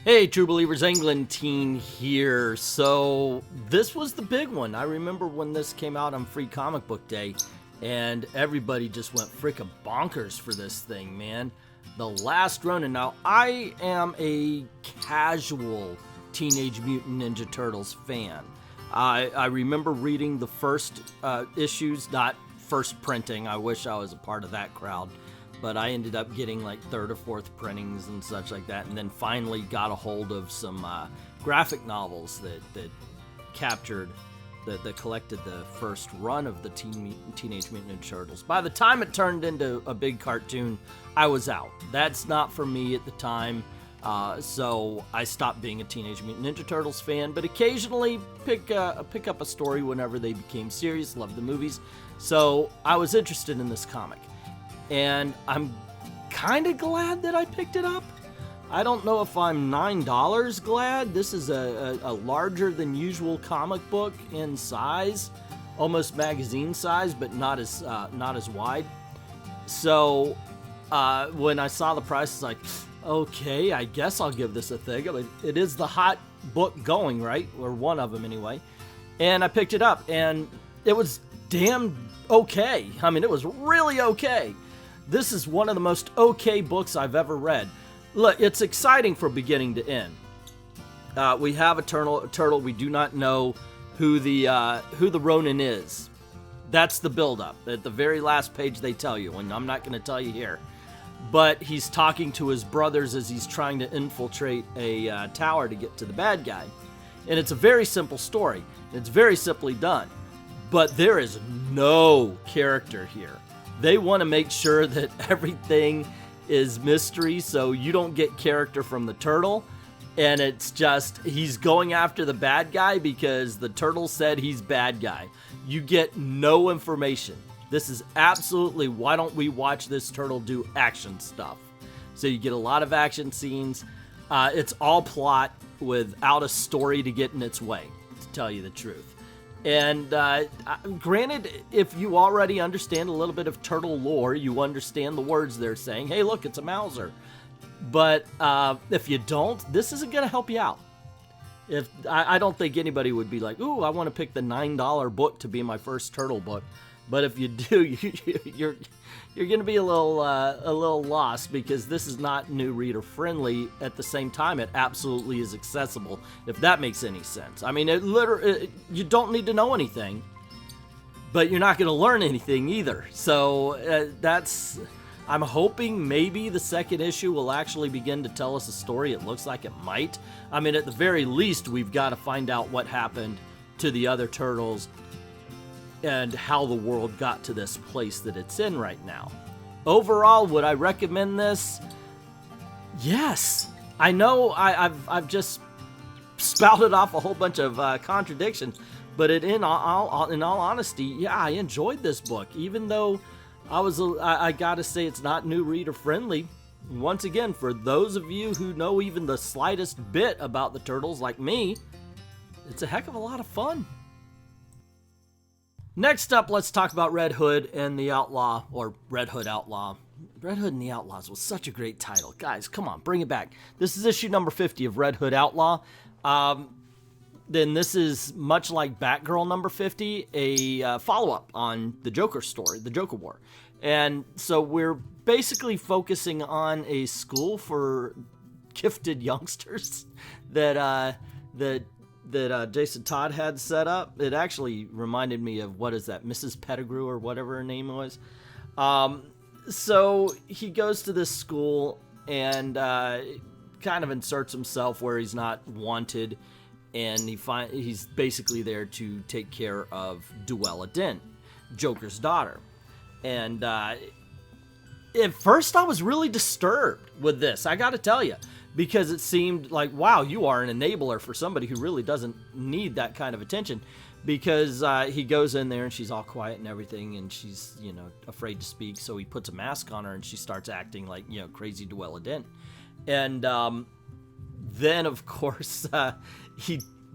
Hey, True Believers, England Teen here. So, this was the big one. I remember when this came out on Free Comic Book Day, and everybody just went frickin' bonkers for this thing, man. The Last Ronin. Now, I am a casual Teenage Mutant Ninja Turtles fan. I remember reading the first issues, not first printing. I wish I was a part of that crowd. But I ended up getting like third or fourth printings and such like that, and then finally got a hold of some graphic novels that captured, that collected the first run of the Teenage Mutant Ninja Turtles. By the time it turned into a big cartoon, I was out. That's not for me at the time, so I stopped being a Teenage Mutant Ninja Turtles fan, but occasionally pick up a story whenever they became serious. Loved the movies, so I was interested in this comic. And I'm kind of glad that I picked it up. I don't know if I'm $9 glad. This is a larger than usual comic book in size, almost magazine size, but not as wide. So when I saw the price, it's like, okay, I guess I'll give this a thing. I mean, it is the hot book going, right? Or one of them anyway. And I picked it up, and it was damn okay. I mean, it was really okay. This is one of the most okay books I've ever read. Look, it's exciting from beginning to end. We have a turtle. We do not know who the Ronin is. That's the build-up. At the very last page, they tell you, and I'm not going to tell you here. But he's talking to his brothers as he's trying to infiltrate a tower to get to the bad guy. And it's a very simple story. It's very simply done. But there is no character here. They want to make sure that everything is mystery, so you don't get character from the turtle. And it's just, he's going after the bad guy because the turtle said he's bad guy. You get no information. This is absolutely, why don't we watch this turtle do action stuff? So you get a lot of action scenes. It's all plot without a story to get in its way, to tell you the truth. And granted, if you already understand a little bit of turtle lore, you understand the words they're saying. Hey, look, it's a Mauser. But if you don't, this isn't going to help you out. I don't think anybody would be like, ooh, I want to pick the $9 book to be my first turtle book. But if you do, you're going to be a little lost, because this is not new reader friendly. At the same time, it absolutely is accessible, if that makes any sense. I mean, you don't need to know anything, but you're not going to learn anything either. So I'm hoping maybe the second issue will actually begin to tell us a story. It looks like it might. I mean, at the very least, we've got to find out what happened to the other turtles and how the world got to this place that it's in right now. Overall, would I recommend this? Yes. I know I've just spouted off a whole bunch of contradictions, but in all honesty, yeah, I enjoyed this book, even though I gotta say it's not new reader friendly. Once again, for those of you who know even the slightest bit about the turtles like me, it's a heck of a lot of fun. Next up, let's talk about Red Hood and the Outlaw, or Red Hood Outlaw. Red Hood and the Outlaws was such a great title. Guys, come on, bring it back. This is issue number 50 of Red Hood Outlaw. Then this is, much like Batgirl number 50, a follow-up on the Joker story, the Joker War. And so we're basically focusing on a school for gifted youngsters that Jason Todd had set up. It actually reminded me of, what is that, Mrs. Pettigrew or whatever her name was. So he goes to this school and kind of inserts himself where he's not wanted, and he's basically there to take care of Duella Dent, Joker's daughter. And at first I was really disturbed with this, I gotta tell you. Because it seemed like, wow, you are an enabler for somebody who really doesn't need that kind of attention. Because he goes in there and she's all quiet and everything, and she's, afraid to speak. So he puts a mask on her and she starts acting like, crazy Duella Dent. And then, of course,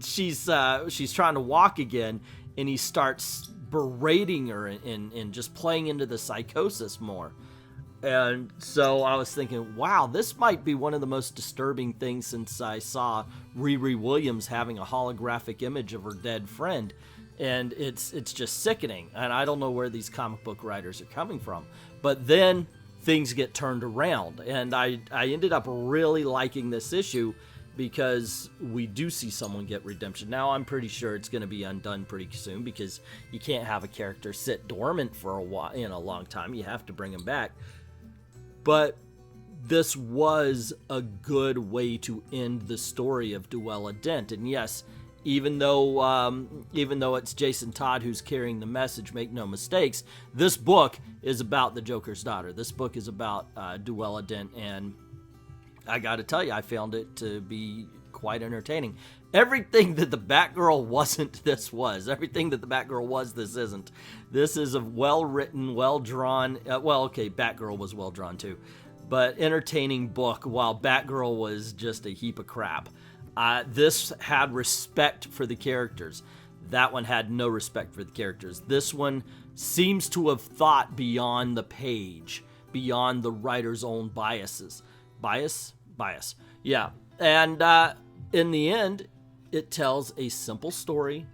she's trying to walk again, and he starts berating her and just playing into the psychosis more. And so I was thinking, wow, this might be one of the most disturbing things since I saw Riri Williams having a holographic image of her dead friend. And it's just sickening. And I don't know where these comic book writers are coming from. But then things get turned around. And I ended up really liking this issue because we do see someone get redemption. Now, I'm pretty sure it's going to be undone pretty soon because you can't have a character sit dormant for a while, a long time. You have to bring him back. But this was a good way to end the story of Duella Dent. And yes, even though it's Jason Todd who's carrying the message, make no mistakes, this book is about the Joker's daughter. This book is about Duella Dent, and I gotta tell you, I found it to be quite entertaining. Everything that the Batgirl wasn't, this was. Everything that the Batgirl was, this isn't. This is a well-written, well-drawn, well, okay, Batgirl was well-drawn too, but entertaining book, while Batgirl was just a heap of crap. This had respect for the characters. That one had no respect for the characters. This one seems to have thought beyond the page, beyond the writer's own biases. Bias? Yeah. And in the end, it tells a simple story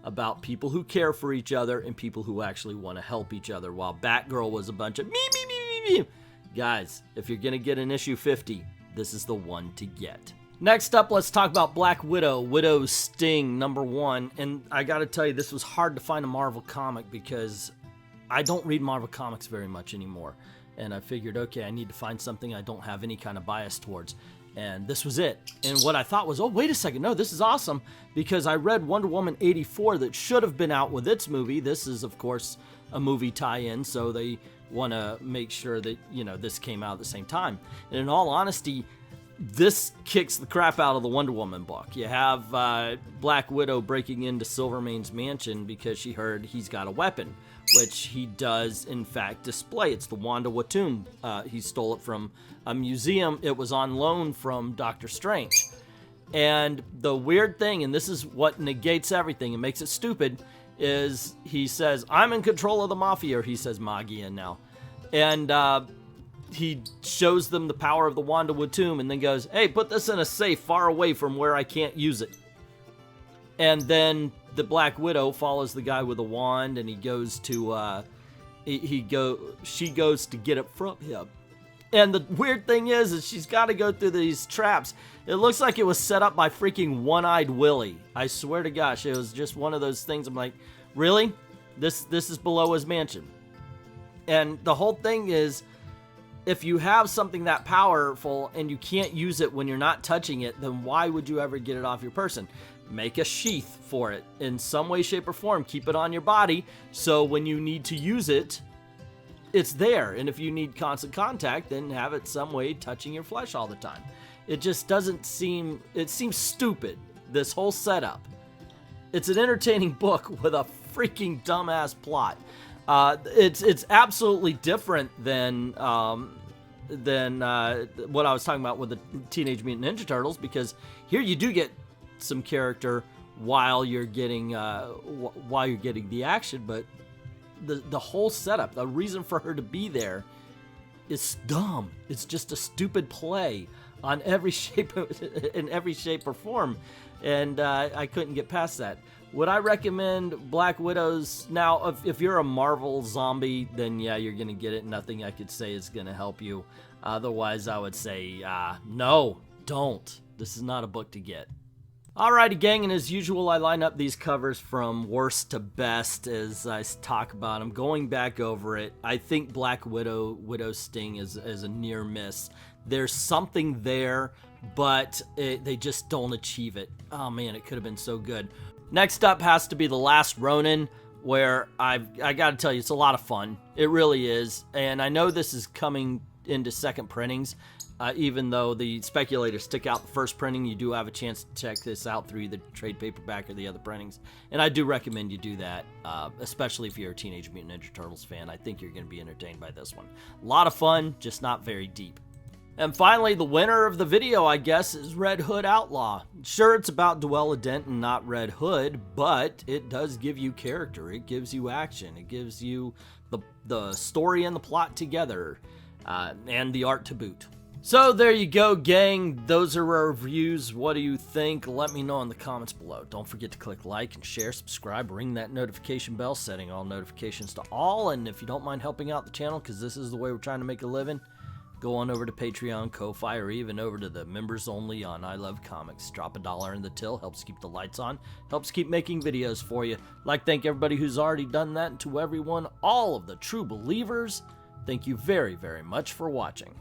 about people who care for each other and people who actually want to help each other, while Batgirl was a bunch of me. Guys, if you're going to get an issue 50, this is the one to get. Next up, let's talk about Black Widow, Widow's Sting, #1. And I gotta tell you, this was hard to find a Marvel comic because I don't read Marvel comics very much anymore. And I figured, okay, I need to find something I don't have any kind of bias towards. And this was it. And what I thought was, oh, wait a second, no, this is awesome, because I read Wonder Woman 84 that should have been out with its movie. This is, of course, a movie tie-in, so they want to make sure that, this came out at the same time. And in all honesty, this kicks the crap out of the Wonder Woman book. You have Black Widow breaking into Silvermane's mansion because she heard he's got a weapon, which he does, in fact, display. It's the Wanda Watum. He stole it from a museum. It was on loan from Doctor Strange. And the weird thing, and this is what negates everything and makes it stupid, is he says, I'm in control of the Mafia, or he says Magia now. And he shows them the power of the Wanda Watum and then goes, hey, put this in a safe far away from where I can't use it. And then the Black Widow follows the guy with a wand, and he goes to, she goes to get it from him. And the weird thing is she's got to go through these traps. It looks like it was set up by freaking One-Eyed Willie. I swear to gosh, it was just one of those things. I'm like, really? This is below his mansion. And the whole thing is, if you have something that powerful and you can't use it when you're not touching it, then why would you ever get it off your person? Make a sheath for it in some way, shape, or form. Keep it on your body so when you need to use it, it's there. And if you need constant contact, then have it some way touching your flesh all the time. It just doesn't seem, it seems stupid, this whole setup. It's an entertaining book with a freaking dumbass plot. It's absolutely different than what I was talking about with the Teenage Mutant Ninja Turtles, because here you do get some character while you're getting the action, but the whole setup, the reason for her to be there, is dumb. It's just a stupid play on every shape or form, and I couldn't get past that. Would I recommend Black Widows? Now, if you're a Marvel zombie, then yeah, you're going to get it. Nothing I could say is going to help you. Otherwise, I would say, no, don't. This is not a book to get. Alrighty, gang, and as usual, I line up these covers from worst to best as I talk about them. Going back over it, I think Black Widow's Sting is a near miss. There's something there, but they just don't achieve it. Oh man, it could have been so good. Next up has to be The Last Ronin, where I got to tell you, it's a lot of fun. It really is. And I know this is coming into second printings. Even though the Speculator stick out the first printing, you do have a chance to check this out through the trade paperback or the other printings. And I do recommend you do that, especially if you're a Teenage Mutant Ninja Turtles fan. I think you're going to be entertained by this one. A lot of fun, just not very deep. And finally, the winner of the video, I guess, is Red Hood Outlaw. Sure, it's about Duella Dent and not Red Hood, but it does give you character. It gives you action. It gives you the story and the plot together. and the art to boot. So there you go, gang. Those are our reviews. What do you think? Let me know in the comments below. Don't forget to click like and share, subscribe, ring that notification bell, setting all notifications to all. And if you don't mind helping out the channel, because this is the way we're trying to make a living, go on over to Patreon, Ko-Fi, or even over to the members only on I Love Comics. Drop $1 in the till, helps keep the lights on, helps keep making videos for you. I'd like to thank everybody who's already done that, and to everyone, all of the true believers, thank you very, very much for watching.